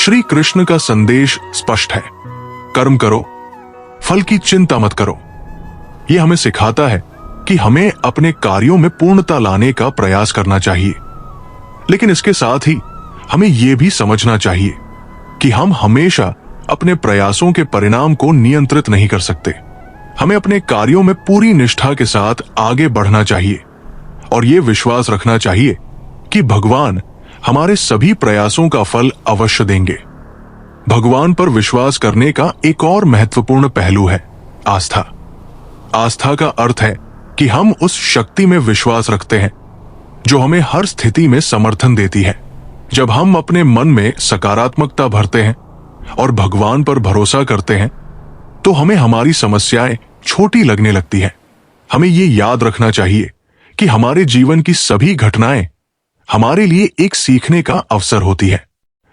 श्री कृष्ण का संदेश स्पष्ट है, कर्म करो, फल की चिंता मत करो। यह हमें सिखाता है कि हमें अपने कार्यों में पूर्णता लाने का प्रयास करना चाहिए, लेकिन इसके साथ ही हमें यह भी समझना चाहिए कि हम हमेशा अपने प्रयासों के परिणाम को नियंत्रित नहीं कर सकते। हमें अपने कार्यों में पूरी निष्ठा के साथ आगे बढ़ना चाहिए और यह विश्वास रखना चाहिए कि भगवान हमारे सभी प्रयासों का फल अवश्य देंगे। भगवान पर विश्वास करने का एक और महत्वपूर्ण पहलू है आस्था। आस्था का अर्थ है कि हम उस शक्ति में विश्वास रखते हैं जो हमें हर स्थिति में समर्थन देती है। जब हम अपने मन में सकारात्मकता भरते हैं और भगवान पर भरोसा करते हैं तो हमें हमारी समस्याएं छोटी लगने लगती हैं। हमें ये याद रखना चाहिए कि हमारे जीवन की सभी घटनाएं हमारे लिए एक सीखने का अवसर होती है।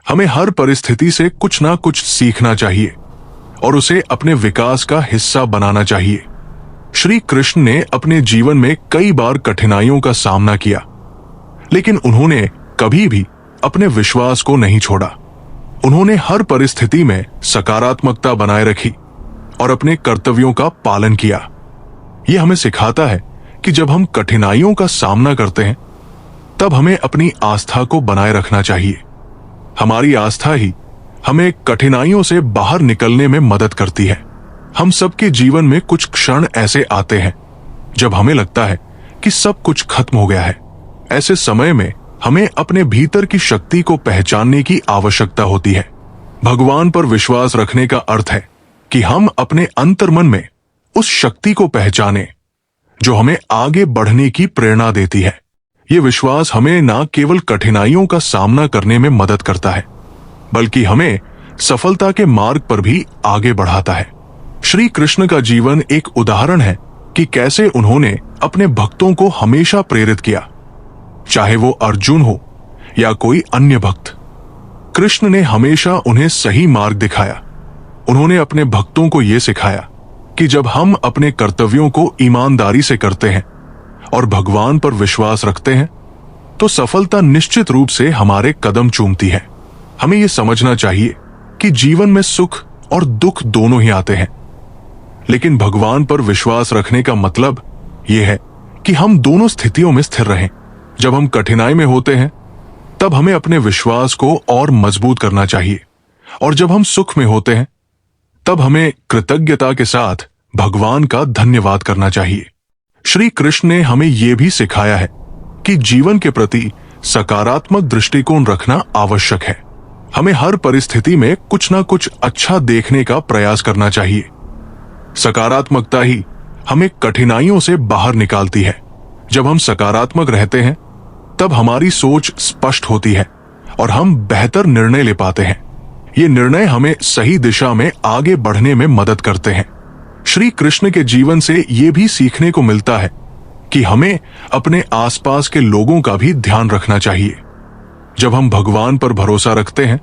हमें हर परिस्थिति से कुछ ना कुछ सीखना चाहिए और उसे अपने विकास का हिस्सा बनाना चाहिए। श्री कृष्ण ने अपने जीवन में कई बार कठिनाइयों का सामना किया, लेकिन उन्होंने कभी भी अपने विश्वास को नहीं छोड़ा। उन्होंने हर परिस्थिति में सकारात्मकता बनाए रखी और अपने कर्तव्यों का पालन किया। यह हमें सिखाता है कि जब हम कठिनाइयों का सामना करते हैं तब हमें अपनी आस्था को बनाए रखना चाहिए। हमारी आस्था ही हमें कठिनाइयों से बाहर निकलने में मदद करती है। हम सबके जीवन में कुछ क्षण ऐसे आते हैं जब हमें लगता है कि सब कुछ खत्म हो गया है। ऐसे समय में हमें अपने भीतर की शक्ति को पहचानने की आवश्यकता होती है। भगवान पर विश्वास रखने का अर्थ है कि हम अपने अंतर्मन में उस शक्ति को पहचानें जो हमें आगे बढ़ने की प्रेरणा देती है। ये विश्वास हमें न केवल कठिनाइयों का सामना करने में मदद करता है, बल्कि हमें सफलता के मार्ग पर भी आगे बढ़ाता है। श्री कृष्ण का जीवन एक उदाहरण है कि कैसे उन्होंने अपने भक्तों को हमेशा प्रेरित किया, चाहे वो अर्जुन हो या कोई अन्य भक्त। कृष्ण ने हमेशा उन्हें सही मार्ग दिखाया। उन्होंने अपने भक्तों को यह सिखाया कि जब हम अपने कर्तव्यों को ईमानदारी से करते हैं और भगवान पर विश्वास रखते हैं तो सफलता निश्चित रूप से हमारे कदम चूमती है। हमें यह समझना चाहिए कि जीवन में सुख और दुख दोनों ही आते हैं, लेकिन भगवान पर विश्वास रखने का मतलब यह है कि हम दोनों स्थितियों में स्थिर रहें। जब हम कठिनाई में होते हैं तब हमें अपने विश्वास को और मजबूत करना चाहिए, और जब हम सुख में होते हैं तब हमें कृतज्ञता के साथ भगवान का धन्यवाद करना चाहिए। श्री कृष्ण ने हमें यह भी सिखाया है कि जीवन के प्रति सकारात्मक दृष्टिकोण रखना आवश्यक है। हमें हर परिस्थिति में कुछ ना कुछ अच्छा देखने का प्रयास करना चाहिए। सकारात्मकता ही हमें कठिनाइयों से बाहर निकालती है। जब हम सकारात्मक रहते हैं तब हमारी सोच स्पष्ट होती है और हम बेहतर निर्णय ले पाते हैं। ये निर्णय हमें सही दिशा में आगे बढ़ने में मदद करते हैं। श्री कृष्ण के जीवन से ये भी सीखने को मिलता है कि हमें अपने आसपास के लोगों का भी ध्यान रखना चाहिए। जब हम भगवान पर भरोसा रखते हैं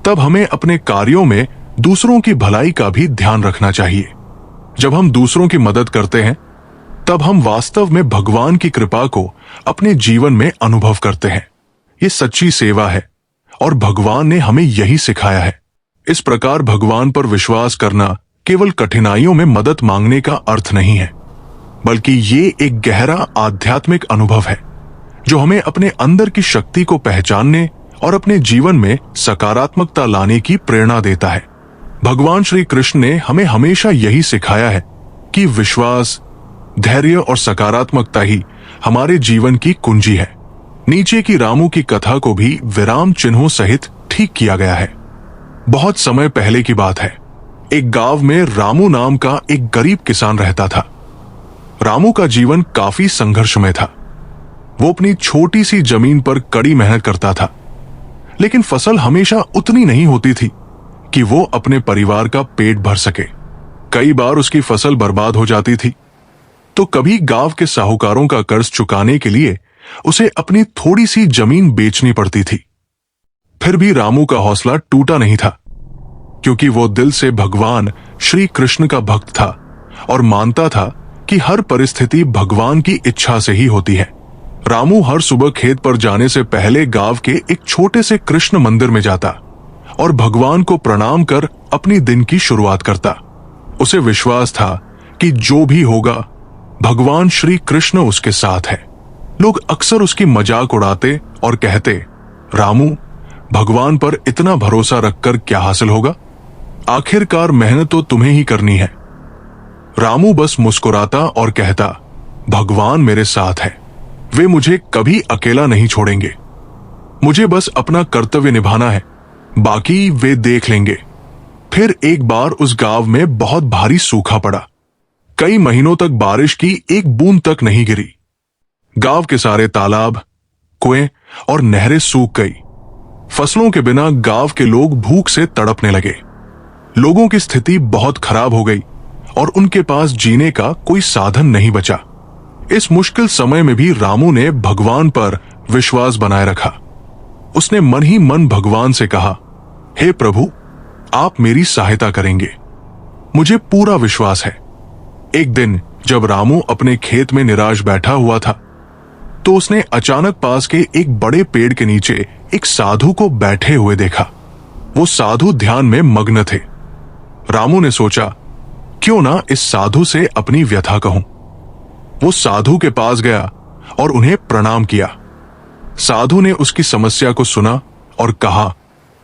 तब हमें अपने कार्यों में दूसरों की भलाई का भी ध्यान रखना चाहिए। जब हम दूसरों की मदद करते हैं तब हम वास्तव में भगवान की कृपा को अपने जीवन में अनुभव करते हैं। ये सच्ची सेवा है और भगवान ने हमें यही सिखाया है। इस प्रकार भगवान पर विश्वास करना केवल कठिनाइयों में मदद मांगने का अर्थ नहीं है, बल्कि ये एक गहरा आध्यात्मिक अनुभव है जो हमें अपने अंदर की शक्ति को पहचानने और अपने जीवन में सकारात्मकता लाने की प्रेरणा देता है। भगवान श्री कृष्ण ने हमें हमेशा यही सिखाया है कि विश्वास, धैर्य और सकारात्मकता ही हमारे जीवन की कुंजी है। नीचे की रामू की कथा को भी विराम चिन्हों सहित ठीक किया गया है। बहुत समय पहले की बात है। एक गांव में रामू नाम का एक गरीब किसान रहता था। रामू का जीवन काफी संघर्षमय था। वो अपनी छोटी सी जमीन पर कड़ी मेहनत करता था, लेकिन फसल हमेशा उतनी नहीं होती थी कि वो अपने परिवार का पेट भर सके। कई बार उसकी फसल बर्बाद हो जाती थी, तो कभी गांव के साहूकारों का कर्ज चुकाने के लिए उसे अपनी थोड़ी सी जमीन बेचनी पड़ती थी। फिर भी रामू का हौसला टूटा नहीं था, क्योंकि वो दिल से भगवान श्री कृष्ण का भक्त था और मानता था कि हर परिस्थिति भगवान की इच्छा से ही होती है। रामू हर सुबह खेत पर जाने से पहले गांव के एक छोटे से कृष्ण मंदिर में जाता और भगवान को प्रणाम कर अपनी दिन की शुरुआत करता। उसे विश्वास था कि जो भी होगा भगवान श्री कृष्ण उसके साथ है। लोग अक्सर उसकी मजाक उड़ाते और कहते, रामू, भगवान पर इतना भरोसा रखकर क्या हासिल होगा? आखिरकार मेहनत तो तुम्हें ही करनी है। रामू बस मुस्कुराता और कहता, भगवान मेरे साथ है, वे मुझे कभी अकेला नहीं छोड़ेंगे। मुझे बस अपना कर्तव्य निभाना है, बाकी वे देख लेंगे। फिर एक बार उस गांव में बहुत भारी सूखा पड़ा। कई महीनों तक बारिश की एक बूंद तक नहीं गिरी। गांव के सारे तालाब, कुएं और नहरें सूख गई। फसलों के बिना गांव के लोग भूख से तड़पने लगे। लोगों की स्थिति बहुत खराब हो गई और उनके पास जीने का कोई साधन नहीं बचा। इस मुश्किल समय में भी रामू ने भगवान पर विश्वास बनाए रखा। उसने मन ही मन भगवान से कहा, हे प्रभु, आप मेरी सहायता करेंगे, मुझे पूरा विश्वास है। एक दिन जब रामू अपने खेत में निराश बैठा हुआ था, तो उसने अचानक पास के एक बड़े पेड़ के नीचे एक साधु को बैठे हुए देखा। वो साधु ध्यान में मग्न थे। रामू ने सोचा, क्यों ना इस साधु से अपनी व्यथा कहूं। वो साधु के पास गया और उन्हें प्रणाम किया। साधु ने उसकी समस्या को सुना और कहा,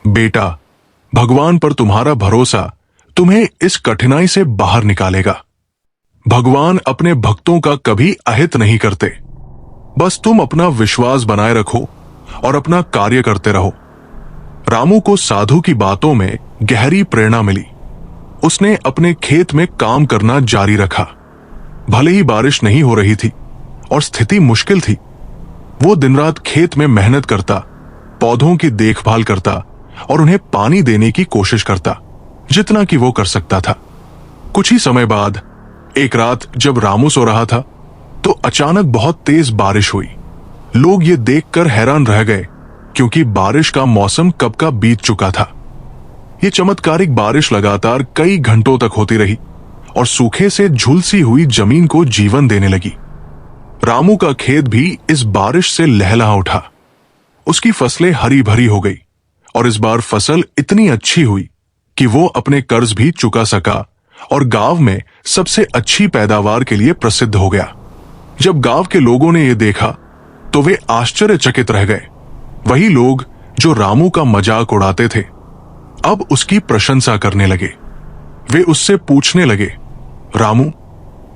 बेटा, भगवान पर तुम्हारा भरोसा तुम्हें इस कठिनाई से बाहर निकालेगा। भगवान अपने भक्तों का कभी अहित नहीं करते। बस तुम अपना विश्वास बनाए रखो और अपना कार्य करते रहो। रामू को साधु की बातों में गहरी प्रेरणा मिली। उसने अपने खेत में काम करना जारी रखा। भले ही बारिश नहीं हो रही थी और स्थिति मुश्किल थी, वो दिन रात खेत में मेहनत करता, पौधों की देखभाल करता और उन्हें पानी देने की कोशिश करता, जितना कि वो कर सकता था। कुछ ही समय बाद एक रात जब रामू सो रहा था, तो अचानक बहुत तेज बारिश हुई। लोग ये देखकर हैरान रह गए, क्योंकि बारिश का मौसम कब का बीत चुका था। ये चमत्कारिक बारिश लगातार कई घंटों तक होती रही और सूखे से झुलसी हुई जमीन को जीवन देने लगी। रामू का खेत भी इस बारिश से लहलहा उठा। उसकी फसलें हरी भरी हो गई और इस बार फसल इतनी अच्छी हुई कि वो अपने कर्ज भी चुका सका और गांव में सबसे अच्छी पैदावार के लिए प्रसिद्ध हो गया। जब गांव के लोगों ने यह देखा तो वे आश्चर्यचकित रह गए। वही लोग जो रामू का मजाक उड़ाते थे, अब उसकी प्रशंसा करने लगे। वे उससे पूछने लगे, रामू,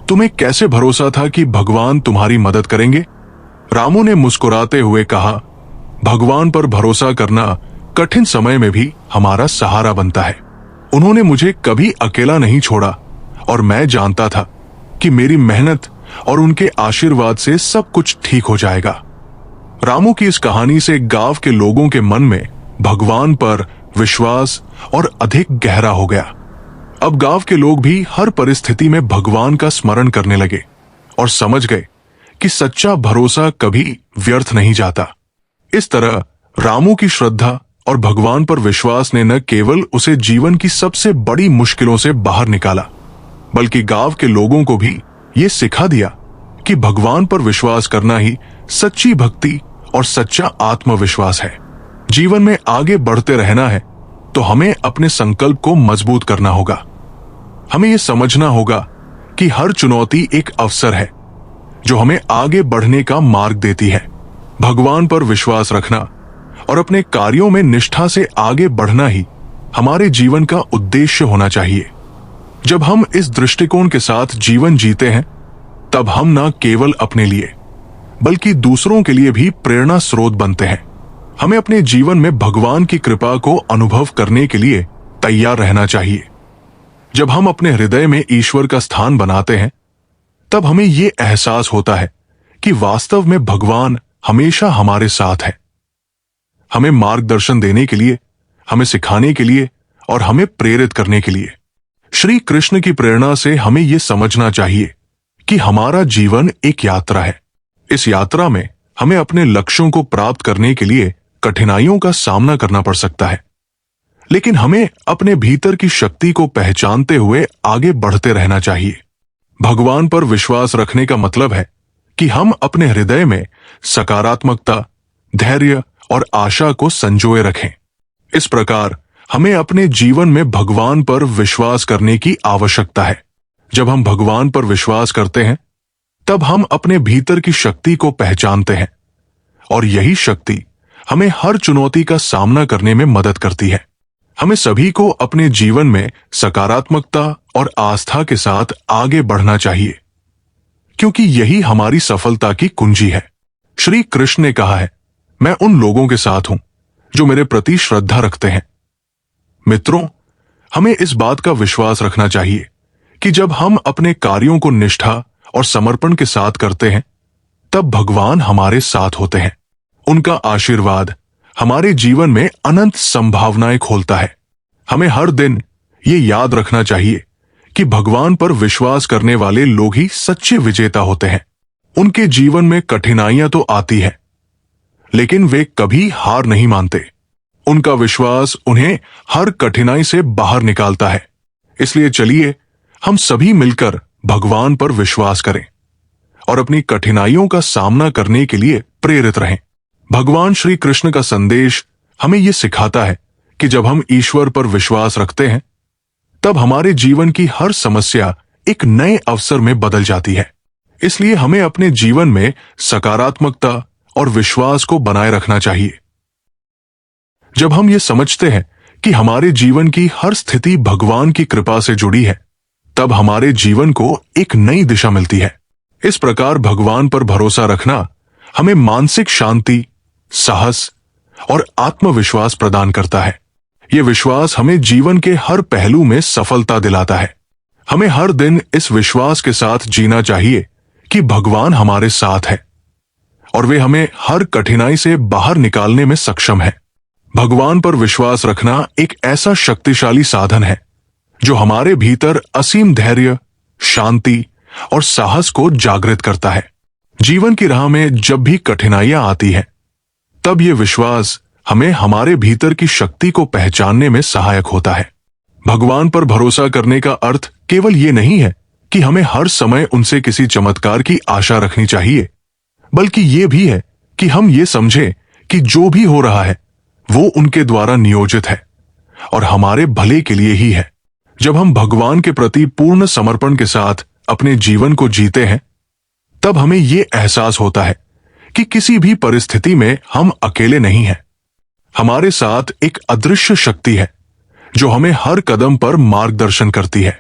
तुम्हें कैसे भरोसा था कि भगवान तुम्हारी मदद करेंगे? रामू ने मुस्कुराते हुए कहा, भगवान पर भरोसा करना कठिन समय में भी हमारा सहारा बनता है। उन्होंने मुझे कभी अकेला नहीं छोड़ा और मैं जानता था कि मेरी मेहनत और उनके आशीर्वाद से सब कुछ ठीक हो जाएगा। रामू की इस कहानी से गांव के लोगों के मन में भगवान पर विश्वास और अधिक गहरा हो गया। अब गांव के लोग भी हर परिस्थिति में भगवान का स्मरण करने लगे और समझ गए कि सच्चा भरोसा कभी व्यर्थ नहीं जाता। इस तरह रामू की श्रद्धा और भगवान पर विश्वास ने न केवल उसे जीवन की सबसे बड़ी मुश्किलों से बाहर निकाला, बल्कि गांव के लोगों को भी ये सिखा दिया कि भगवान पर विश्वास करना ही सच्ची भक्ति और सच्चा आत्मविश्वास है। जीवन में आगे बढ़ते रहना है तो हमें अपने संकल्प को मजबूत करना होगा। हमें यह समझना होगा कि हर चुनौती एक अवसर है जो हमें आगे बढ़ने का मार्ग देती है। भगवान पर विश्वास रखना और अपने कार्यों में निष्ठा से आगे बढ़ना ही हमारे जीवन का उद्देश्य होना चाहिए। जब हम इस दृष्टिकोण के साथ जीवन जीते हैं, तब हम न केवल अपने लिए बल्कि दूसरों के लिए भी प्रेरणा स्रोत बनते हैं। हमें अपने जीवन में भगवान की कृपा को अनुभव करने के लिए तैयार रहना चाहिए। जब हम अपने हृदय में ईश्वर का स्थान बनाते हैं, तब हमें यह एहसास होता है कि वास्तव में भगवान हमेशा हमारे साथ है, हमें मार्गदर्शन देने के लिए, हमें सिखाने के लिए और हमें प्रेरित करने के लिए। श्री कृष्ण की प्रेरणा से हमें यह समझना चाहिए कि हमारा जीवन एक यात्रा है। इस यात्रा में हमें अपने लक्ष्यों को प्राप्त करने के लिए कठिनाइयों का सामना करना पड़ सकता है, लेकिन हमें अपने भीतर की शक्ति को पहचानते हुए आगे बढ़ते रहना चाहिए। भगवान पर विश्वास रखने का मतलब है कि हम अपने हृदय में सकारात्मकता, धैर्य और आशा को संजोए रखें। इस प्रकार हमें अपने जीवन में भगवान पर विश्वास करने की आवश्यकता है। जब हम भगवान पर विश्वास करते हैं, तब हम अपने भीतर की शक्ति को पहचानते हैं, और यही शक्ति हमें हर चुनौती का सामना करने में मदद करती है। हमें सभी को अपने जीवन में सकारात्मकता और आस्था के साथ आगे बढ़ना चाहिए, क्योंकि यही हमारी सफलता की कुंजी है। श्री कृष्ण ने कहा है, मैं उन लोगों के साथ हूं जो मेरे प्रति श्रद्धा रखते हैं। मित्रों, हमें इस बात का विश्वास रखना चाहिए कि जब हम अपने कार्यों को निष्ठा और समर्पण के साथ करते हैं, तब भगवान हमारे साथ होते हैं। उनका आशीर्वाद हमारे जीवन में अनंत संभावनाएं खोलता है। हमें हर दिन ये याद रखना चाहिए कि भगवान पर विश्वास करने वाले लोग ही सच्चे विजेता होते हैं। उनके जीवन में कठिनाइयां तो आती हैं, लेकिन वे कभी हार नहीं मानते। उनका विश्वास उन्हें हर कठिनाई से बाहर निकालता है। इसलिए चलिए हम सभी मिलकर भगवान पर विश्वास करें और अपनी कठिनाइयों का सामना करने के लिए प्रेरित रहें। भगवान श्री कृष्ण का संदेश हमें यह सिखाता है कि जब हम ईश्वर पर विश्वास रखते हैं, तब हमारे जीवन की हर समस्या एक नए अवसर में बदल जाती है। इसलिए हमें अपने जीवन में सकारात्मकता और विश्वास को बनाए रखना चाहिए। जब हम ये समझते हैं कि हमारे जीवन की हर स्थिति भगवान की कृपा से जुड़ी है, तब हमारे जीवन को एक नई दिशा मिलती है। इस प्रकार भगवान पर भरोसा रखना हमें मानसिक शांति, साहस और आत्मविश्वास प्रदान करता है। यह विश्वास हमें जीवन के हर पहलू में सफलता दिलाता है। हमें हर दिन इस विश्वास के साथ जीना चाहिए कि भगवान हमारे साथ है और वे हमें हर कठिनाई से बाहर निकालने में सक्षम है। भगवान पर विश्वास रखना एक ऐसा शक्तिशाली साधन है जो हमारे भीतर असीम धैर्य, शांति और साहस को जागृत करता है। जीवन की राह में जब भी कठिनाइयां आती हैं, तब ये विश्वास हमें हमारे भीतर की शक्ति को पहचानने में सहायक होता है। भगवान पर भरोसा करने का अर्थ केवल ये नहीं है कि हमें हर समय उनसे किसी चमत्कार की आशा रखनी चाहिए, बल्कि ये भी है कि हम ये समझें कि जो भी हो रहा है वो उनके द्वारा नियोजित है और हमारे भले के लिए ही है। जब हम भगवान के प्रति पूर्ण समर्पण के साथ अपने जीवन को जीते हैं, तब हमें ये एहसास होता है कि किसी भी परिस्थिति में हम अकेले नहीं हैं। हमारे साथ एक अदृश्य शक्ति है जो हमें हर कदम पर मार्गदर्शन करती है।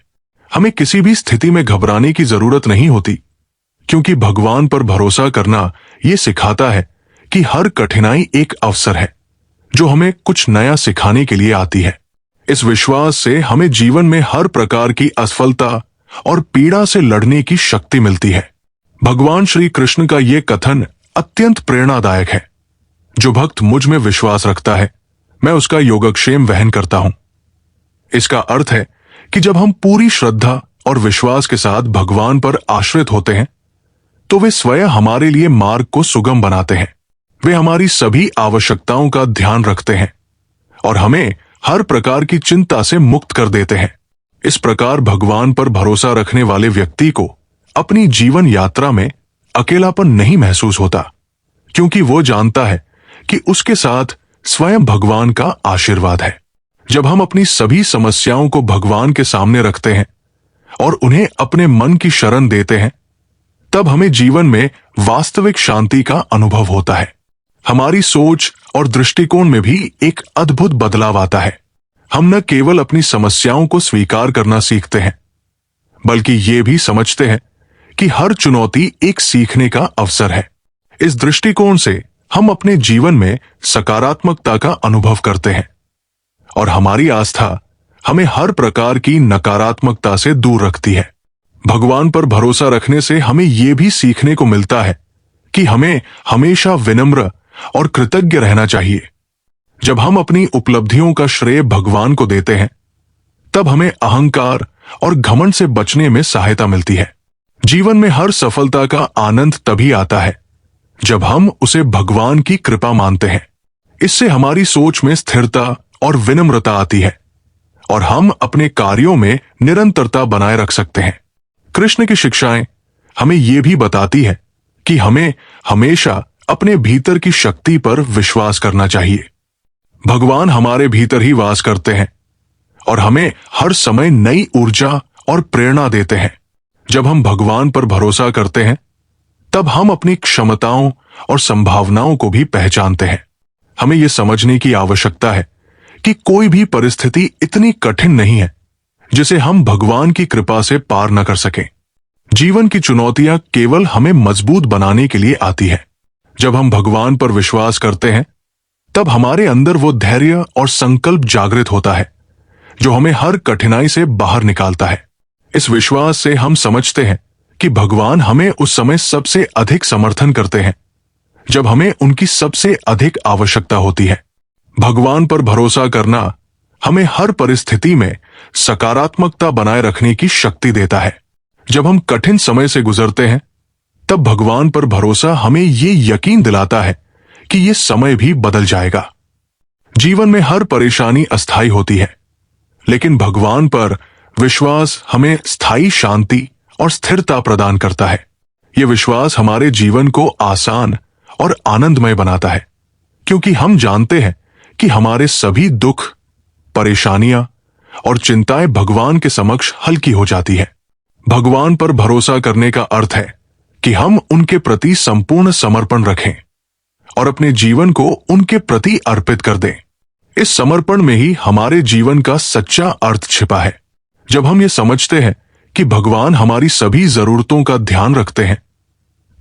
हमें किसी भी स्थिति में घबराने की जरूरत नहीं होती, क्योंकि भगवान पर भरोसा करना ये सिखाता है कि हर कठिनाई एक अवसर है जो हमें कुछ नया सिखाने के लिए आती है। इस विश्वास से हमें जीवन में हर प्रकार की असफलता और पीड़ा से लड़ने की शक्ति मिलती है। भगवान श्री कृष्ण का यह कथन अत्यंत प्रेरणादायक है। जो भक्त मुझ में विश्वास रखता है, मैं उसका योगक्षेम वहन करता हूं। इसका अर्थ है कि जब हम पूरी श्रद्धा और विश्वास के साथ भगवान पर आश्रित होते हैं, तो वे स्वयं हमारे लिए मार्ग को सुगम बनाते हैं। वे हमारी सभी आवश्यकताओं का ध्यान रखते हैं और हमें हर प्रकार की चिंता से मुक्त कर देते हैं। इस प्रकार भगवान पर भरोसा रखने वाले व्यक्ति को अपनी जीवन यात्रा में अकेलापन नहीं महसूस होता, क्योंकि वो जानता है कि उसके साथ स्वयं भगवान का आशीर्वाद है। जब हम अपनी सभी समस्याओं को भगवान के सामने रखते हैं और उन्हें अपने मन की शरण देते हैं, तब हमें जीवन में वास्तविक शांति का अनुभव होता है। हमारी सोच और दृष्टिकोण में भी एक अद्भुत बदलाव आता है। हम न केवल अपनी समस्याओं को स्वीकार करना सीखते हैं, बल्कि ये भी समझते हैं कि हर चुनौती एक सीखने का अवसर है। इस दृष्टिकोण से हम अपने जीवन में सकारात्मकता का अनुभव करते हैं और हमारी आस्था हमें हर प्रकार की नकारात्मकता से दूर रखती है। भगवान पर भरोसा रखने से हमें यह भी सीखने को मिलता है कि हमें हमेशा विनम्र और कृतज्ञ रहना चाहिए। जब हम अपनी उपलब्धियों का श्रेय भगवान को देते हैं, तब हमें अहंकार और घमंड से बचने में सहायता मिलती है। जीवन में हर सफलता का आनंद तभी आता है जब हम उसे भगवान की कृपा मानते हैं। इससे हमारी सोच में स्थिरता और विनम्रता आती है और हम अपने कार्यों में निरंतरता बनाए रख सकते हैं। कृष्ण की शिक्षाएं हमें यह भी बताती है कि हमें हमेशा अपने भीतर की शक्ति पर विश्वास करना चाहिए। भगवान हमारे भीतर ही वास करते हैं और हमें हर समय नई ऊर्जा और प्रेरणा देते हैं। जब हम भगवान पर भरोसा करते हैं तब हम अपनी क्षमताओं और संभावनाओं को भी पहचानते हैं। हमें यह समझने की आवश्यकता है कि कोई भी परिस्थिति इतनी कठिन नहीं है जिसे हम भगवान की कृपा से पार न कर सकें। जीवन की चुनौतियां केवल हमें मजबूत बनाने के लिए आती है। जब हम भगवान पर विश्वास करते हैं तब हमारे अंदर वो धैर्य और संकल्प जागृत होता है जो हमें हर कठिनाई से बाहर निकालता है। इस विश्वास से हम समझते हैं कि भगवान हमें उस समय सबसे अधिक समर्थन करते हैं जब हमें उनकी सबसे अधिक आवश्यकता होती है। भगवान पर भरोसा करना हमें हर परिस्थिति में सकारात्मकता बनाए रखने की शक्ति देता है। जब हम कठिन समय से गुजरते हैं तब भगवान पर भरोसा हमें ये यकीन दिलाता है कि ये समय भी बदल जाएगा। जीवन में हर परेशानी अस्थायी होती है, लेकिन भगवान पर विश्वास हमें स्थायी शांति और स्थिरता प्रदान करता है। यह विश्वास हमारे जीवन को आसान और आनंदमय बनाता है, क्योंकि हम जानते हैं कि हमारे सभी दुख, परेशानियां और चिंताएं भगवान के समक्ष हल्की हो जाती है। भगवान पर भरोसा करने का अर्थ है कि हम उनके प्रति संपूर्ण समर्पण रखें और अपने जीवन को उनके प्रति अर्पित कर दें। इस समर्पण में ही हमारे जीवन का सच्चा अर्थ छिपा है। जब हम ये समझते हैं कि भगवान हमारी सभी जरूरतों का ध्यान रखते हैं,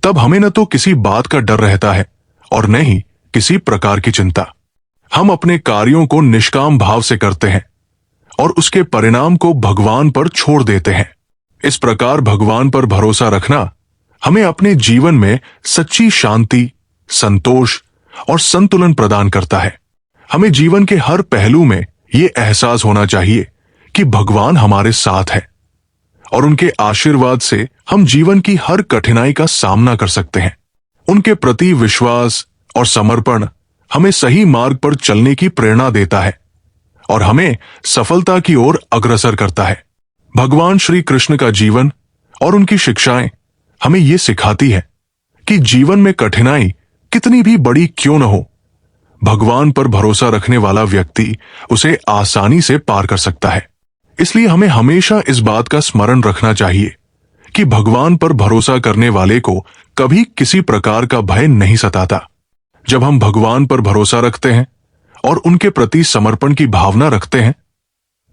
तब हमें न तो किसी बात का डर रहता है और न ही किसी प्रकार की चिंता। हम अपने कार्यों को निष्काम भाव से करते हैं और उसके परिणाम को भगवान पर छोड़ देते हैं। इस प्रकार भगवान पर भरोसा रखना हमें अपने जीवन में सच्ची शांति, संतोष और संतुलन प्रदान करता है। हमें जीवन के हर पहलू में ये एहसास होना चाहिए कि भगवान हमारे साथ है और उनके आशीर्वाद से हम जीवन की हर कठिनाई का सामना कर सकते हैं। उनके प्रति विश्वास और समर्पण हमें सही मार्ग पर चलने की प्रेरणा देता है और हमें सफलता की ओर अग्रसर करता है। भगवान श्री कृष्ण का जीवन और उनकी शिक्षाएं हमें यह सिखाती है कि जीवन में कठिनाई कितनी भी बड़ी क्यों न हो, भगवान पर भरोसा रखने वाला व्यक्ति उसे आसानी से पार कर सकता है। इसलिए हमें हमेशा इस बात का स्मरण रखना चाहिए कि भगवान पर भरोसा करने वाले को कभी किसी प्रकार का भय नहीं सताता। जब हम भगवान पर भरोसा रखते हैं और उनके प्रति समर्पण की भावना रखते हैं,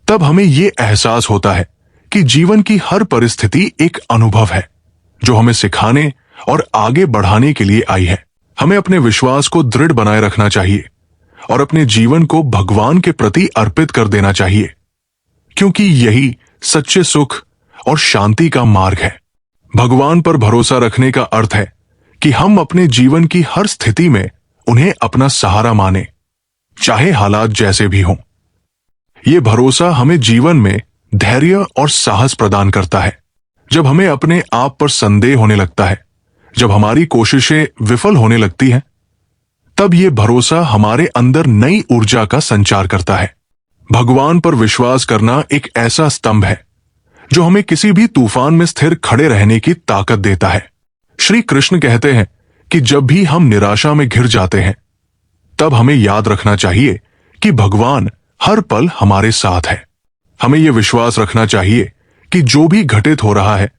तब हमें यह एहसास होता है कि जीवन की हर परिस्थिति एक अनुभव है जो हमें सिखाने और आगे बढ़ाने के लिए आई है। हमें अपने विश्वास को दृढ़ बनाए रखना चाहिए और अपने जीवन को भगवान के प्रति अर्पित कर देना चाहिए, क्योंकि यही सच्चे सुख और शांति का मार्ग है। भगवान पर भरोसा रखने का अर्थ है कि हम अपने जीवन की हर स्थिति में उन्हें अपना सहारा माने, चाहे हालात जैसे भी हों। यह भरोसा हमें जीवन में धैर्य और साहस प्रदान करता है। जब हमें अपने आप पर संदेह होने लगता है, जब हमारी कोशिशें विफल होने लगती हैं, तब यह भरोसा हमारे अंदर नई ऊर्जा का संचार करता है। भगवान पर विश्वास करना एक ऐसा स्तंभ है जो हमें किसी भी तूफान में स्थिर खड़े रहने की ताकत देता है। श्री कृष्ण कहते हैं कि जब भी हम निराशा में घिर जाते हैं, तब हमें याद रखना चाहिए कि भगवान हर पल हमारे साथ है। हमें यह विश्वास रखना चाहिए कि जो भी घटित हो रहा है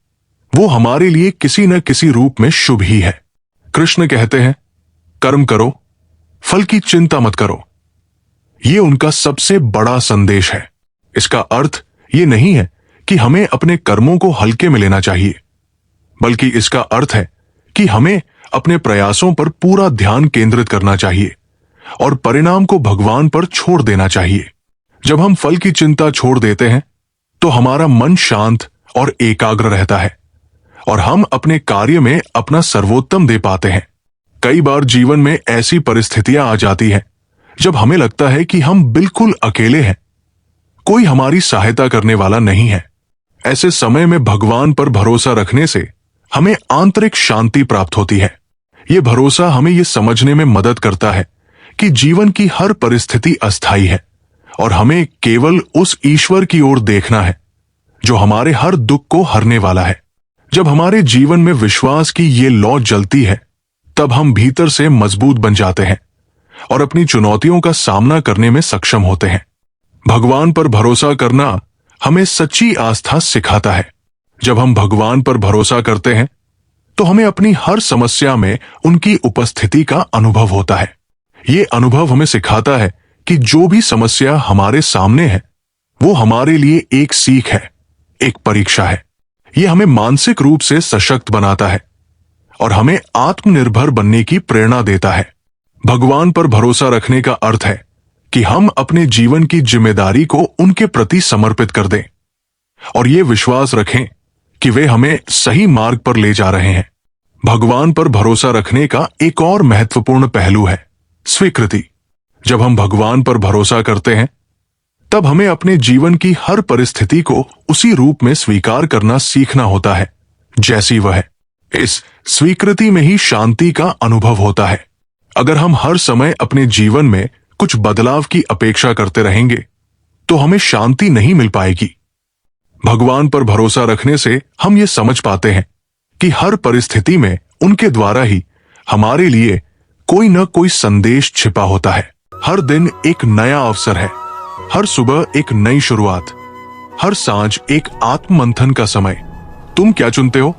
वो हमारे लिए किसी न किसी रूप में शुभ ही है। कृष्ण कहते हैं, कर्म करो, फल की चिंता मत करो। ये उनका सबसे बड़ा संदेश है। इसका अर्थ ये नहीं है कि हमें अपने कर्मों को हल्के में लेना चाहिए, बल्कि इसका अर्थ है कि हमें अपने प्रयासों पर पूरा ध्यान केंद्रित करना चाहिए और परिणाम को भगवान पर छोड़ देना चाहिए। जब हम फल की चिंता छोड़ देते हैं तो हमारा मन शांत और एकाग्र रहता है और हम अपने कार्य में अपना सर्वोत्तम दे पाते हैं। कई बार जीवन में ऐसी परिस्थितियां आ जाती हैं जब हमें लगता है कि हम बिल्कुल अकेले हैं, कोई हमारी सहायता करने वाला नहीं है। ऐसे समय में भगवान पर भरोसा रखने से हमें आंतरिक शांति प्राप्त होती है। यह भरोसा हमें यह समझने में मदद करता है कि जीवन की हर परिस्थिति अस्थायी है और हमें केवल उस ईश्वर की ओर देखना है जो हमारे हर दुख को हरने वाला है। जब हमारे जीवन में विश्वास की ये लौ जलती है, तब हम भीतर से मजबूत बन जाते हैं और अपनी चुनौतियों का सामना करने में सक्षम होते हैं। भगवान पर भरोसा करना हमें सच्ची आस्था सिखाता है। जब हम भगवान पर भरोसा करते हैं तो हमें अपनी हर समस्या में उनकी उपस्थिति का अनुभव होता है। ये अनुभव हमें सिखाता है कि जो भी समस्या हमारे सामने है वो हमारे लिए एक सीख है, एक परीक्षा है। ये हमें मानसिक रूप से सशक्त बनाता है और हमें आत्मनिर्भर बनने की प्रेरणा देता है। भगवान पर भरोसा रखने का अर्थ है कि हम अपने जीवन की जिम्मेदारी को उनके प्रति समर्पित कर दें और ये विश्वास रखें कि वे हमें सही मार्ग पर ले जा रहे हैं। भगवान पर भरोसा रखने का एक और महत्वपूर्ण पहलू है स्वीकृति। जब हम भगवान पर भरोसा करते हैं तब हमें अपने जीवन की हर परिस्थिति को उसी रूप में स्वीकार करना सीखना होता है जैसी वह है। इस स्वीकृति में ही शांति का अनुभव होता है। अगर हम हर समय अपने जीवन में कुछ बदलाव की अपेक्षा करते रहेंगे तो हमें शांति नहीं मिल पाएगी। भगवान पर भरोसा रखने से हम ये समझ पाते हैं कि हर परिस्थिति में उनके द्वारा ही हमारे लिए कोई न कोई संदेश छिपा होता है। हर दिन एक नया अवसर है, हर सुबह एक नई शुरुआत, हर सांझ एक आत्ममंथन का समय। तुम क्या चुनते हो?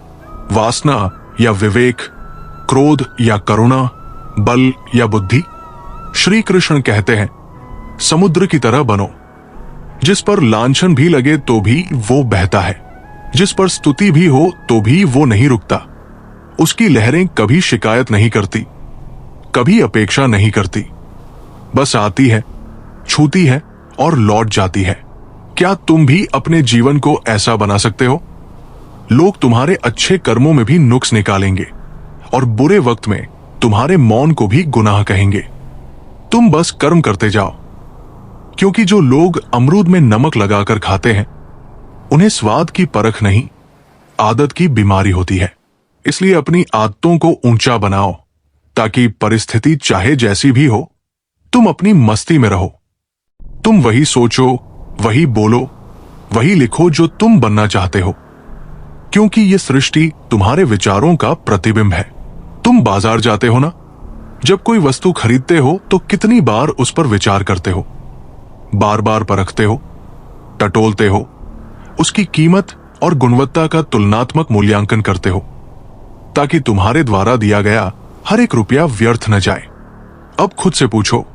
वासना या विवेक, क्रोध या करुणा, बल या बुद्धि? श्री कृष्ण कहते हैं समुद्र की तरह बनो, जिस पर लांछन भी लगे तो भी वो बहता है, जिस पर स्तुति भी हो तो भी वो नहीं रुकता। उसकी लहरें कभी शिकायत नहीं करती, कभी अपेक्षा नहीं करती, बस आती है, छूती है और लौट जाती है। क्या तुम भी अपने जीवन को ऐसा बना सकते हो? लोग तुम्हारे अच्छे कर्मों में भी नुक्स निकालेंगे और बुरे वक्त में तुम्हारे मौन को भी गुनाह कहेंगे। तुम बस कर्म करते जाओ, क्योंकि जो लोग अमरूद में नमक लगाकर खाते हैं उन्हें स्वाद की परख नहीं, आदत की बीमारी होती है। इसलिए अपनी आदतों को ऊंचा बनाओ ताकि परिस्थिति चाहे जैसी भी हो तुम अपनी मस्ती में रहो। तुम वही सोचो, वही बोलो, वही लिखो जो तुम बनना चाहते हो, क्योंकि ये सृष्टि तुम्हारे विचारों का प्रतिबिंब है। तुम बाजार जाते हो ना, जब कोई वस्तु खरीदते हो तो कितनी बार उस पर विचार करते हो, बार बार परखते हो, टटोलते हो, उसकी कीमत और गुणवत्ता का तुलनात्मक मूल्यांकन करते हो, ताकि तुम्हारे द्वारा दिया गया हर एक रुपया व्यर्थ न जाए। अब खुद से पूछो,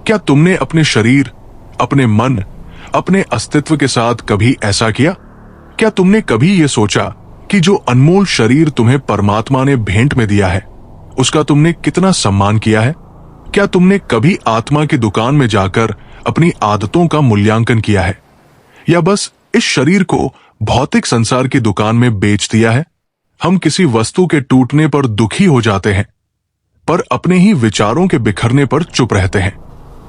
क्या तुमने अपने शरीर, अपने मन, अपने अस्तित्व के साथ कभी ऐसा किया? क्या तुमने कभी यह सोचा कि जो अनमोल शरीर तुम्हें परमात्मा ने भेंट में दिया है उसका तुमने कितना सम्मान किया है? क्या तुमने कभी आत्मा की दुकान में जाकर अपनी आदतों का मूल्यांकन किया है, या बस इस शरीर को भौतिक संसार की दुकान में बेच दिया है? हम किसी वस्तु के टूटने पर दुखी हो जाते हैं, पर अपने ही विचारों के बिखरने पर चुप रहते हैं।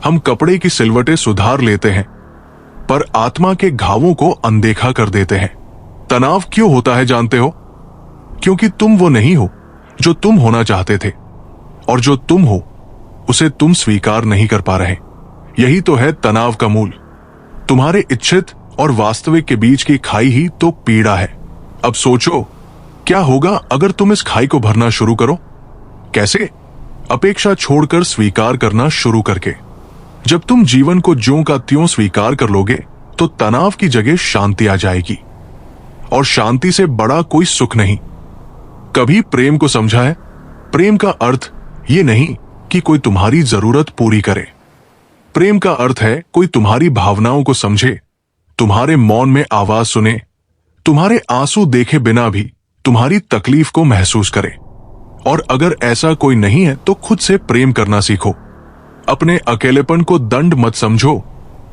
हम कपड़े की सिलवटें सुधार लेते हैं, पर आत्मा के घावों को अनदेखा कर देते हैं। तनाव क्यों होता है जानते हो? क्योंकि तुम वो नहीं हो जो तुम होना चाहते थे, और जो तुम हो उसे तुम स्वीकार नहीं कर पा रहे। यही तो है तनाव का मूल। तुम्हारे इच्छित और वास्तविक के बीच की खाई ही तो पीड़ा है। अब सोचो, क्या होगा अगर तुम इस खाई को भरना शुरू करो? कैसे? अपेक्षा छोड़कर स्वीकार करना शुरू करके। जब तुम जीवन को ज्यों का त्यों स्वीकार कर लोगे तो तनाव की जगह शांति आ जाएगी, और शांति से बड़ा कोई सुख नहीं। कभी प्रेम को समझा है? प्रेम का अर्थ ये नहीं कि कोई तुम्हारी जरूरत पूरी करे। प्रेम का अर्थ है कोई तुम्हारी भावनाओं को समझे, तुम्हारे मौन में आवाज सुने, तुम्हारे आंसू देखे बिना भी तुम्हारी तकलीफ को महसूस करे। और अगर ऐसा कोई नहीं है तो खुद से प्रेम करना सीखो। अपने अकेलेपन को दंड मत समझो,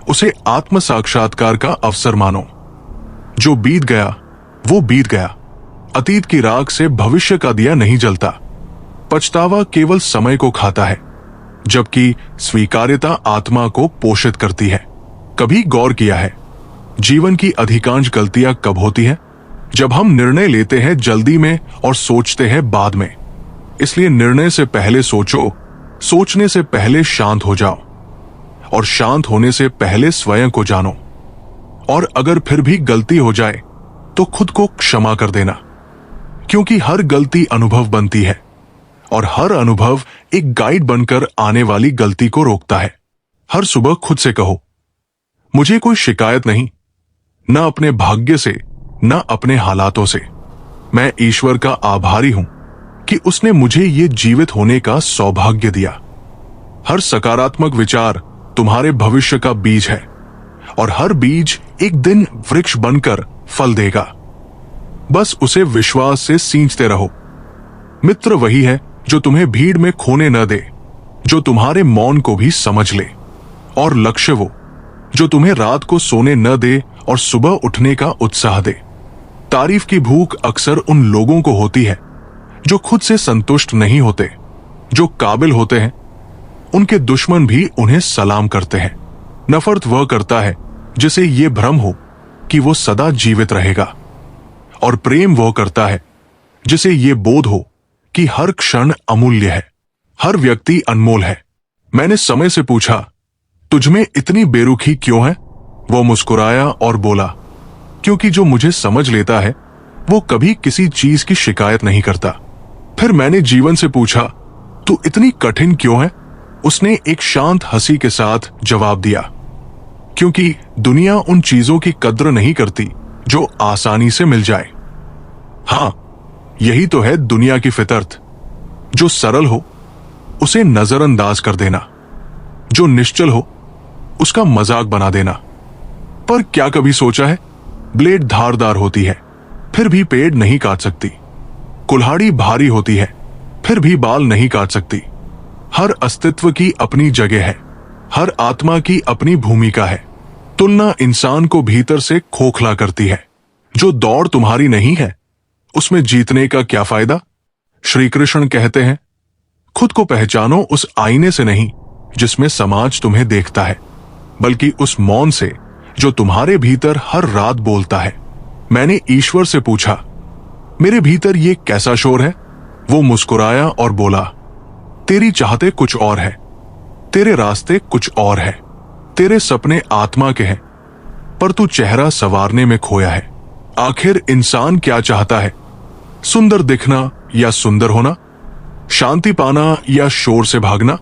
उसे आत्म साक्षात्कार का अवसर मानो। जो बीत गया वो बीत गया। अतीत की राख से भविष्य का दिया नहीं जलता। पछतावा केवल समय को खाता है, जबकि स्वीकार्यता आत्मा को पोषित करती है। कभी गौर किया है जीवन की अधिकांश गलतियां कब होती हैं? जब हम निर्णय लेते हैं जल्दी में और सोचते हैं बाद में। इसलिए निर्णय से पहले सोचो, सोचने से पहले शांत हो जाओ, और शांत होने से पहले स्वयं को जानो। और अगर फिर भी गलती हो जाए तो खुद को क्षमा कर देना, क्योंकि हर गलती अनुभव बनती है और हर अनुभव एक गाइड बनकर आने वाली गलती को रोकता है। हर सुबह खुद से कहो, मुझे कोई शिकायत नहीं, न अपने भाग्य से न अपने हालातों से। मैं ईश्वर का आभारी हूं कि उसने मुझे ये जीवित होने का सौभाग्य दिया। हर सकारात्मक विचार तुम्हारे भविष्य का बीज है और हर बीज एक दिन वृक्ष बनकर फल देगा। बस उसे विश्वास से सींचते रहो। मित्र वही है जो तुम्हें भीड़ में खोने न दे, जो तुम्हारे मौन को भी समझ ले, और लक्ष्य वो जो तुम्हें रात को सोने न दे और सुबह उठने का उत्साह दे। तारीफ की भूख अक्सर उन लोगों को होती है जो खुद से संतुष्ट नहीं होते। जो काबिल होते हैं उनके दुश्मन भी उन्हें सलाम करते हैं। नफरत वह करता है जिसे ये भ्रम हो कि वो सदा जीवित रहेगा, और प्रेम वह करता है जिसे ये बोध हो कि हर क्षण अमूल्य है, हर व्यक्ति अनमोल है। मैंने समय से पूछा, तुझमें इतनी बेरुखी क्यों है? वो मुस्कुराया और बोला, क्योंकि जो मुझे समझ लेता है वो कभी किसी चीज की शिकायत नहीं करता। फिर मैंने जीवन से पूछा, तू इतनी कठिन क्यों है? उसने एक शांत हंसी के साथ जवाब दिया, क्योंकि दुनिया उन चीजों की कद्र नहीं करती जो आसानी से मिल जाए। हां, यही तो है दुनिया की फितरत। जो सरल हो उसे नजरअंदाज कर देना, जो निश्चल हो उसका मजाक बना देना। पर क्या कभी सोचा है, ब्लेड धारदार होती है फिर भी पेड़ नहीं काट सकती। कुल्हाड़ी भारी होती है फिर भी बाल नहीं काट सकती। हर अस्तित्व की अपनी जगह है, हर आत्मा की अपनी भूमिका है। तुलना इंसान को भीतर से खोखला करती है। जो दौड़ तुम्हारी नहीं है उसमें जीतने का क्या फायदा? श्री कृष्ण कहते हैं, खुद को पहचानो उस आईने से नहीं जिसमें समाज तुम्हें देखता है, बल्कि उस मौन से जो तुम्हारे भीतर हर रात बोलता है। मैंने ईश्वर से पूछा, मेरे भीतर ये कैसा शोर है? वो मुस्कुराया और बोला, तेरी चाहते कुछ और है, तेरे रास्ते कुछ और है, तेरे सपने आत्मा के हैं, पर तू चेहरा संवारने में खोया है। आखिर इंसान क्या चाहता है? सुंदर दिखना या सुंदर होना? शांति पाना या शोर से भागना?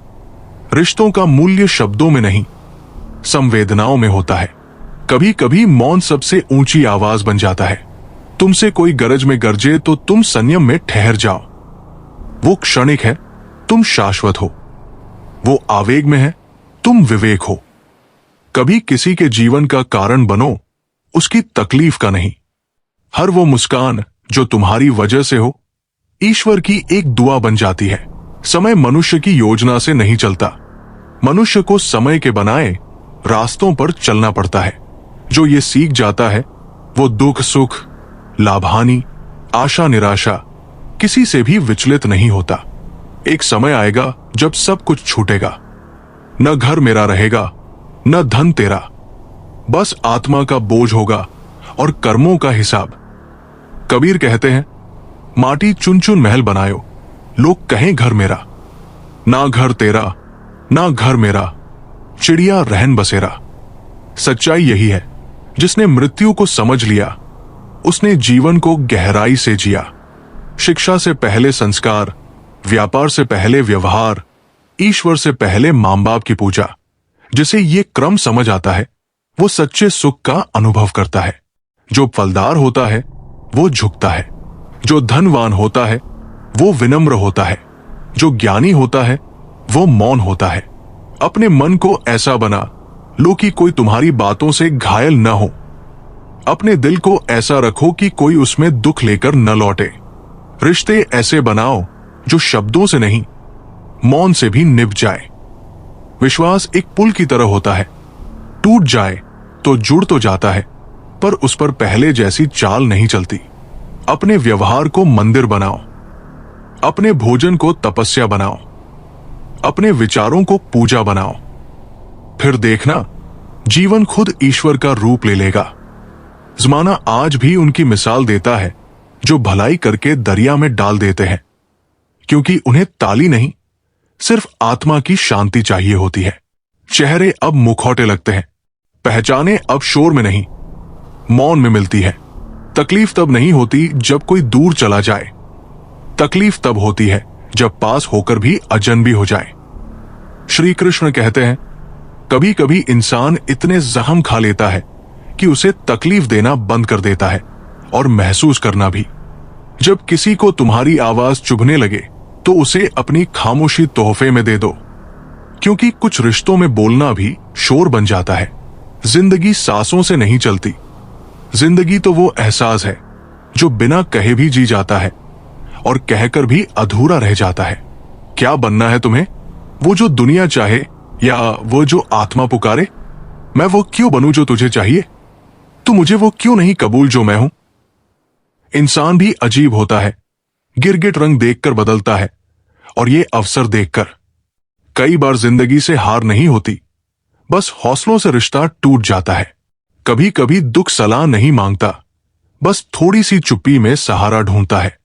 रिश्तों का मूल्य शब्दों में नहीं, संवेदनाओं में होता है। कभी कभी मौन सबसे ऊंची आवाज बन जाता है। तुमसे कोई गरज में गरजे तो तुम संयम में ठहर जाओ। वो क्षणिक है, तुम शाश्वत हो। वो आवेग में है, तुम विवेक हो। कभी किसी के जीवन का कारण बनो, उसकी तकलीफ का नहीं। हर वो मुस्कान जो तुम्हारी वजह से हो ईश्वर की एक दुआ बन जाती है। समय मनुष्य की योजना से नहीं चलता, मनुष्य को समय के बनाए रास्तों पर चलना पड़ता है। जो ये सीख जाता है वो दुख सुख, लाभ हानि, आशा निराशा किसी से भी विचलित नहीं होता। एक समय आएगा जब सब कुछ छूटेगा। न घर मेरा रहेगा, न धन तेरा, बस आत्मा का बोझ होगा और कर्मों का हिसाब। कबीर कहते हैं, माटी चुन चुन महल बनायो, लोग कहें घर मेरा। ना घर तेरा, ना घर मेरा, चिड़िया रहन बसेरा। सच्चाई यही है, जिसने मृत्यु को समझ लिया उसने जीवन को गहराई से जिया। शिक्षा से पहले संस्कार, व्यापार से पहले व्यवहार, ईश्वर से पहले मां बाप की पूजा। जिसे ये क्रम समझ आता है वो सच्चे सुख का अनुभव करता है। जो फलदार होता है वो झुकता है, जो धनवान होता है वो विनम्र होता है, जो ज्ञानी होता है वो मौन होता है। अपने मन को ऐसा बना लो कि कोई तुम्हारी बातों से घायल न हो। अपने दिल को ऐसा रखो कि कोई उसमें दुख लेकर न लौटे। रिश्ते ऐसे बनाओ जो शब्दों से नहीं, मौन से भी निभ जाए। विश्वास एक पुल की तरह होता है, टूट जाए तो जुड़ तो जाता है, पर उस पर पहले जैसी चाल नहीं चलती। अपने व्यवहार को मंदिर बनाओ, अपने भोजन को तपस्या बनाओ, अपने विचारों को पूजा बनाओ। फिर देखना, जीवन खुद ईश्वर का रूप ले लेगा। जमाना आज भी उनकी मिसाल देता है जो भलाई करके दरिया में डाल देते हैं, क्योंकि उन्हें ताली नहीं, सिर्फ आत्मा की शांति चाहिए होती है। चेहरे अब मुखौटे लगते हैं, पहचाने अब शोर में नहीं, मौन में मिलती है। तकलीफ तब नहीं होती जब कोई दूर चला जाए, तकलीफ तब होती है जब पास होकर भी अजनबी हो जाए। श्री कृष्ण कहते हैं, कभी कभी इंसान इतने जख्म खा लेता है कि उसे तकलीफ देना बंद कर देता है और महसूस करना भी। जब किसी को तुम्हारी आवाज चुभने लगे तो उसे अपनी खामोशी तोहफे में दे दो, क्योंकि कुछ रिश्तों में बोलना भी शोर बन जाता है। जिंदगी सांसों से नहीं चलती। जिंदगी तो वो एहसास है जो बिना कहे भी जी जाता है और कहकर भी अधूरा रह जाता है। क्या बनना है तुम्हें? वो जो दुनिया चाहे या वो जो आत्मा पुकारे? मैं वो क्यों बनूं जो तुझे चाहिए? तू मुझे वो क्यों नहीं कबूल जो मैं हूं? इंसान भी अजीब होता है, गिरगिट रंग देखकर बदलता है, और ये अवसर देखकर। कई बार जिंदगी से हार नहीं होती, बस हौसलों से रिश्ता टूट जाता है। कभी कभी दुख सलाह नहीं मांगता, बस थोड़ी सी चुप्पी में सहारा ढूंढता है।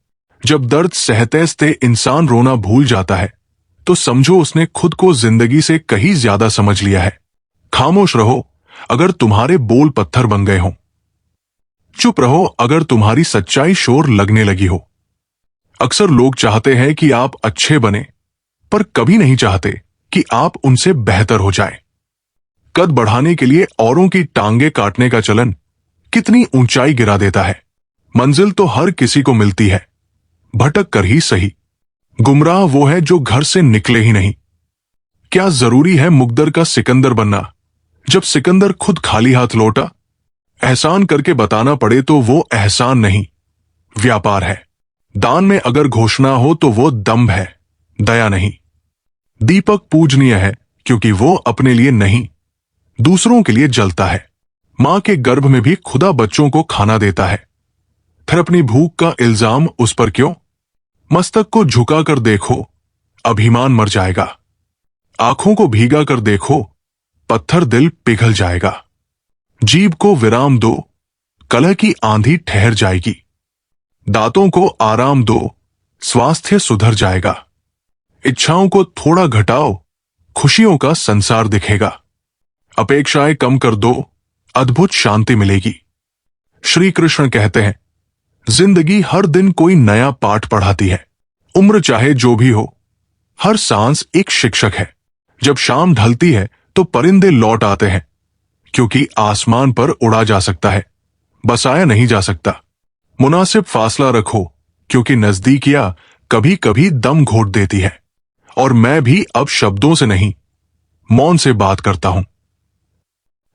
जब दर्द सहते सहते इंसान रोना भूल जाता है तो समझो उसने खुद को जिंदगी से कहीं ज्यादा समझ लिया है। खामोश रहो अगर तुम्हारे बोल पत्थर बन गए हों। चुप रहो अगर तुम्हारी सच्चाई शोर लगने लगी हो। अक्सर लोग चाहते हैं कि आप अच्छे बने, पर कभी नहीं चाहते कि आप उनसे बेहतर हो जाए। कद बढ़ाने के लिए औरों की टांगे काटने का चलन कितनी ऊंचाई गिरा देता है। मंजिल तो हर किसी को मिलती है, भटक कर ही सही। गुमराह वो है जो घर से निकले ही नहीं। क्या जरूरी है मुकद्दर का सिकंदर बनना जब सिकंदर खुद खाली हाथ लौटा? एहसान करके बताना पड़े तो वो एहसान नहीं, व्यापार है। दान में अगर घोषणा हो तो वो दंभ है, दया नहीं। दीपक पूजनीय है क्योंकि वो अपने लिए नहीं, दूसरों के लिए जलता है। मां के गर्भ में भी खुदा बच्चों को खाना देता है, फिर अपनी भूख का इल्जाम उस पर क्यों? मस्तक को झुका कर देखो, अभिमान मर जाएगा। आंखों को भीगा कर देखो, पत्थर दिल पिघल जाएगा। जीभ को विराम दो, कलह की आंधी ठहर जाएगी। दांतों को आराम दो, स्वास्थ्य सुधर जाएगा। इच्छाओं को थोड़ा घटाओ, खुशियों का संसार दिखेगा। अपेक्षाएं कम कर दो, अद्भुत शांति मिलेगी। श्री कृष्ण कहते हैं, जिंदगी हर दिन कोई नया पाठ पढ़ाती है। उम्र चाहे जो भी हो, हर सांस एक शिक्षक है। जब शाम ढलती है तो परिंदे लौट आते हैं, क्योंकि आसमान पर उड़ा जा सकता है, बसाया नहीं जा सकता। मुनासिब फासला रखो, क्योंकि नजदीकियां कभी कभी दम घोट देती है। और मैं भी अब शब्दों से नहीं, मौन से बात करता हूं।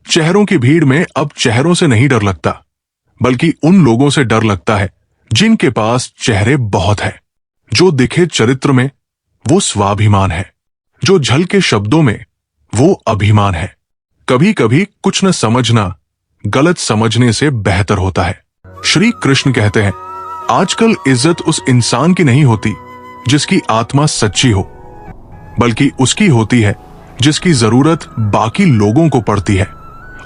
चेहरों की भीड़ में अब चेहरों से नहीं डर लगता, बल्कि उन लोगों से डर लगता है जिनके पास चेहरे बहुत है। जो दिखे चरित्र में वो स्वाभिमान है, जो झलके शब्दों में वो अभिमान है। कभी कभी कुछ न समझना गलत समझने से बेहतर होता है। श्री कृष्ण कहते हैं, आजकल इज्जत उस इंसान की नहीं होती जिसकी आत्मा सच्ची हो, बल्कि उसकी होती है जिसकी जरूरत बाकी लोगों को पड़ती है।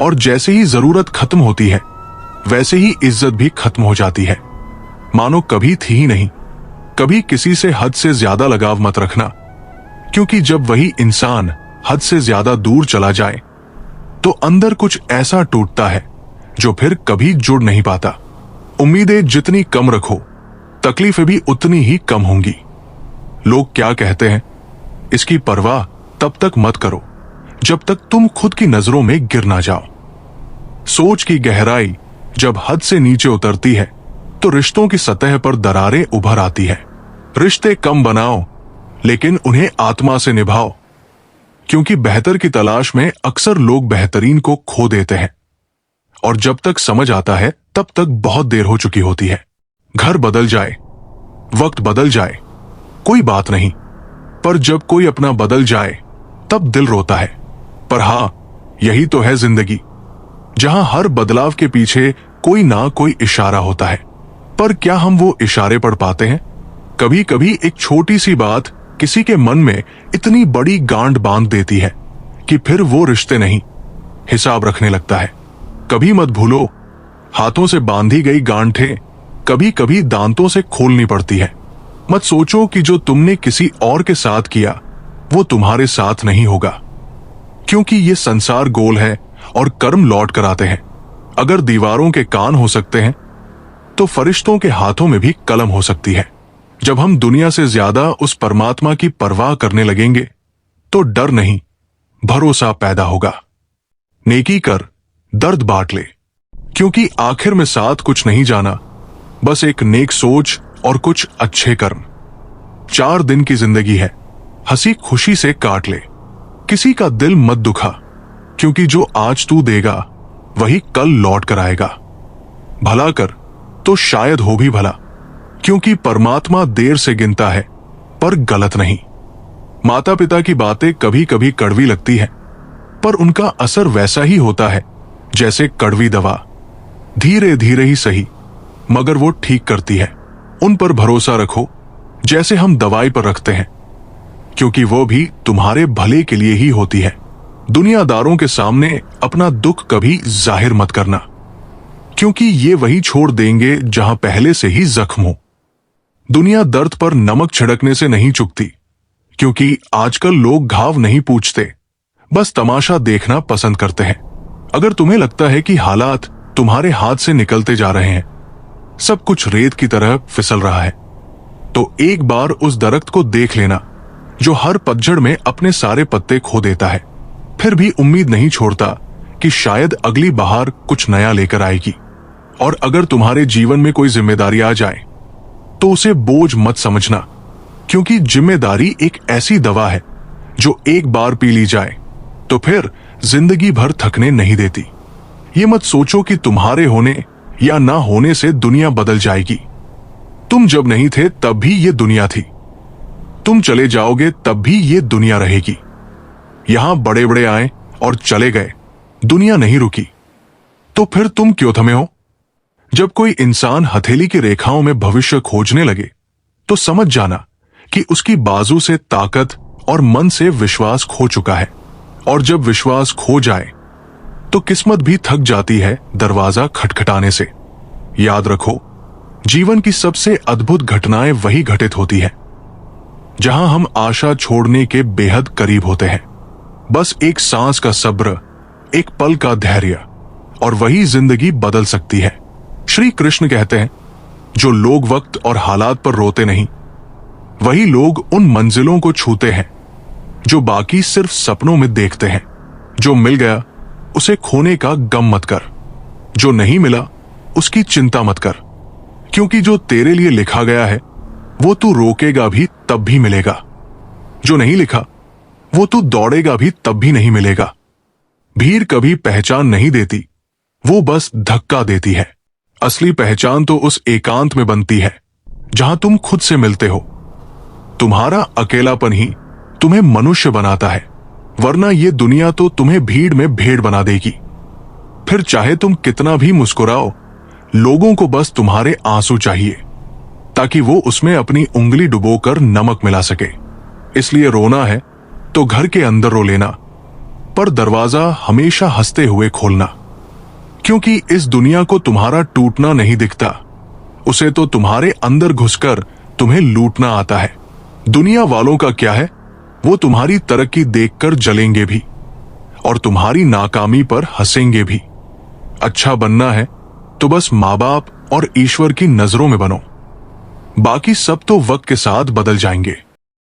और जैसे ही जरूरत खत्म होती है वैसे ही इज्जत भी खत्म हो जाती है, मानो कभी थी ही नहीं। कभी किसी से हद से ज्यादा लगाव मत रखना, क्योंकि जब वही इंसान हद से ज्यादा दूर चला जाए तो अंदर कुछ ऐसा टूटता है जो फिर कभी जुड़ नहीं पाता। उम्मीदें जितनी कम रखो, तकलीफें भी उतनी ही कम होंगी। लोग क्या कहते हैं, इसकी परवाह तब तक मत करो जब तक तुम खुद की नजरों में गिर ना जाओ। सोच की गहराई जब हद से नीचे उतरती है तो रिश्तों की सतह पर दरारें उभर आती है। रिश्ते कम बनाओ, लेकिन उन्हें आत्मा से निभाओ, क्योंकि बेहतर की तलाश में अक्सर लोग बेहतरीन को खो देते हैं, और जब तक समझ आता है तब तक बहुत देर हो चुकी होती है। घर बदल जाए, वक्त बदल जाए, कोई बात नहीं, पर जब कोई अपना बदल जाए तब दिल रोता है। पर हां, यही तो है जिंदगी, जहां हर बदलाव के पीछे कोई ना कोई इशारा होता है। पर क्या हम वो इशारे पढ़ पाते हैं? कभी कभी एक छोटी सी बात किसी के मन में इतनी बड़ी गांठ बांध देती है कि फिर वो रिश्ते नहीं, हिसाब रखने लगता है। कभी मत भूलो, हाथों से बांधी गई गांठें कभी कभी दांतों से खोलनी पड़ती है। मत सोचो कि जो तुमने किसी और के साथ किया वो तुम्हारे साथ नहीं होगा, क्योंकि ये संसार गोल है और कर्म लौट कर आते हैं। अगर दीवारों के कान हो सकते हैं तो फरिश्तों के हाथों में भी कलम हो सकती है। जब हम दुनिया से ज्यादा उस परमात्मा की परवाह करने लगेंगे तो डर नहीं, भरोसा पैदा होगा। नेकी कर, दर्द बांट ले, क्योंकि आखिर में साथ कुछ नहीं जाना, बस एक नेक सोच और कुछ अच्छे कर्म। 4 दिन की जिंदगी है, हंसी खुशी से काट ले। किसी का दिल मत दुखा, क्योंकि जो आज तू देगा वही कल लौट कर आएगा। भला कर तो शायद हो भी भला, क्योंकि परमात्मा देर से गिनता है पर गलत नहीं। माता पिता की बातें कभी कभी कड़वी लगती है, पर उनका असर वैसा ही होता है जैसे कड़वी दवा, धीरे धीरे ही सही, मगर वो ठीक करती है। उन पर भरोसा रखो जैसे हम दवाई पर रखते हैं, क्योंकि वो भी तुम्हारे भले के लिए ही होती है। दुनियादारों के सामने अपना दुख कभी जाहिर मत करना, क्योंकि ये वही छोड़ देंगे जहां पहले से ही जख्म हो। दुनिया दर्द पर नमक छिड़कने से नहीं चुकती, क्योंकि आजकल लोग घाव नहीं पूछते, बस तमाशा देखना पसंद करते हैं। अगर तुम्हें लगता है कि हालात तुम्हारे हाथ से निकलते जा रहे हैं, सब कुछ रेत की तरह फिसल रहा है, तो एक बार उस दरख्त को देख लेना जो हर पतझड़ में अपने सारे पत्ते खो देता है, फिर भी उम्मीद नहीं छोड़ता कि शायद अगली बहार कुछ नया लेकर आएगी। और अगर तुम्हारे जीवन में कोई जिम्मेदारी आ जाए तो उसे बोझ मत समझना, क्योंकि जिम्मेदारी एक ऐसी दवा है जो एक बार पी ली जाए तो फिर जिंदगी भर थकने नहीं देती। ये मत सोचो कि तुम्हारे होने या ना होने से दुनिया बदल जाएगी। तुम जब नहीं थे तब भी ये दुनिया थी, तुम चले जाओगे तब भी ये दुनिया रहेगी। यहां बड़े बड़े आए और चले गए, दुनिया नहीं रुकी, तो फिर तुम क्यों थमे हो? जब कोई इंसान हथेली की रेखाओं में भविष्य खोजने लगे तो समझ जाना कि उसकी बाजू से ताकत और मन से विश्वास खो चुका है। और जब विश्वास खो जाए तो किस्मत भी थक जाती है दरवाजा खटखटाने से। याद रखो, जीवन की सबसे अद्भुत घटनाएं वही घटित होती है जहां हम आशा छोड़ने के बेहद करीब होते हैं। बस एक सांस का सब्र, एक पल का धैर्य, और वही जिंदगी बदल सकती है। श्री कृष्ण कहते हैं, जो लोग वक्त और हालात पर रोते नहीं, वही लोग उन मंजिलों को छूते हैं जो बाकी सिर्फ सपनों में देखते हैं। जो मिल गया उसे खोने का गम मत कर, जो नहीं मिला उसकी चिंता मत कर, क्योंकि जो तेरे लिए लिखा गया है वो तू रोकेगा भी तब भी मिलेगा। जो नहीं लिखा वो तू दौड़ेगा भी तब भी नहीं मिलेगा। भीड़ कभी पहचान नहीं देती, वो बस धक्का देती है। असली पहचान तो उस एकांत में बनती है जहां तुम खुद से मिलते हो। तुम्हारा अकेलापन ही तुम्हें मनुष्य बनाता है, वरना ये दुनिया तो तुम्हें भीड़ में भेड़ बना देगी। फिर चाहे तुम कितना भी मुस्कुराओ, लोगों को बस तुम्हारे आंसू चाहिए ताकि वो उसमें अपनी उंगली डुबोकर नमक मिला सके। इसलिए रोना है तो घर के अंदर रो लेना, पर दरवाजा हमेशा हंसते हुए खोलना, क्योंकि इस दुनिया को तुम्हारा टूटना नहीं दिखता, उसे तो तुम्हारे अंदर घुसकर तुम्हें लूटना आता है। दुनिया वालों का क्या है, वो तुम्हारी तरक्की देखकर जलेंगे भी और तुम्हारी नाकामी पर हंसेंगे भी। अच्छा बनना है तो बस माँ बाप और ईश्वर की नजरों में बनो, बाकी सब तो वक्त के साथ बदल जाएंगे।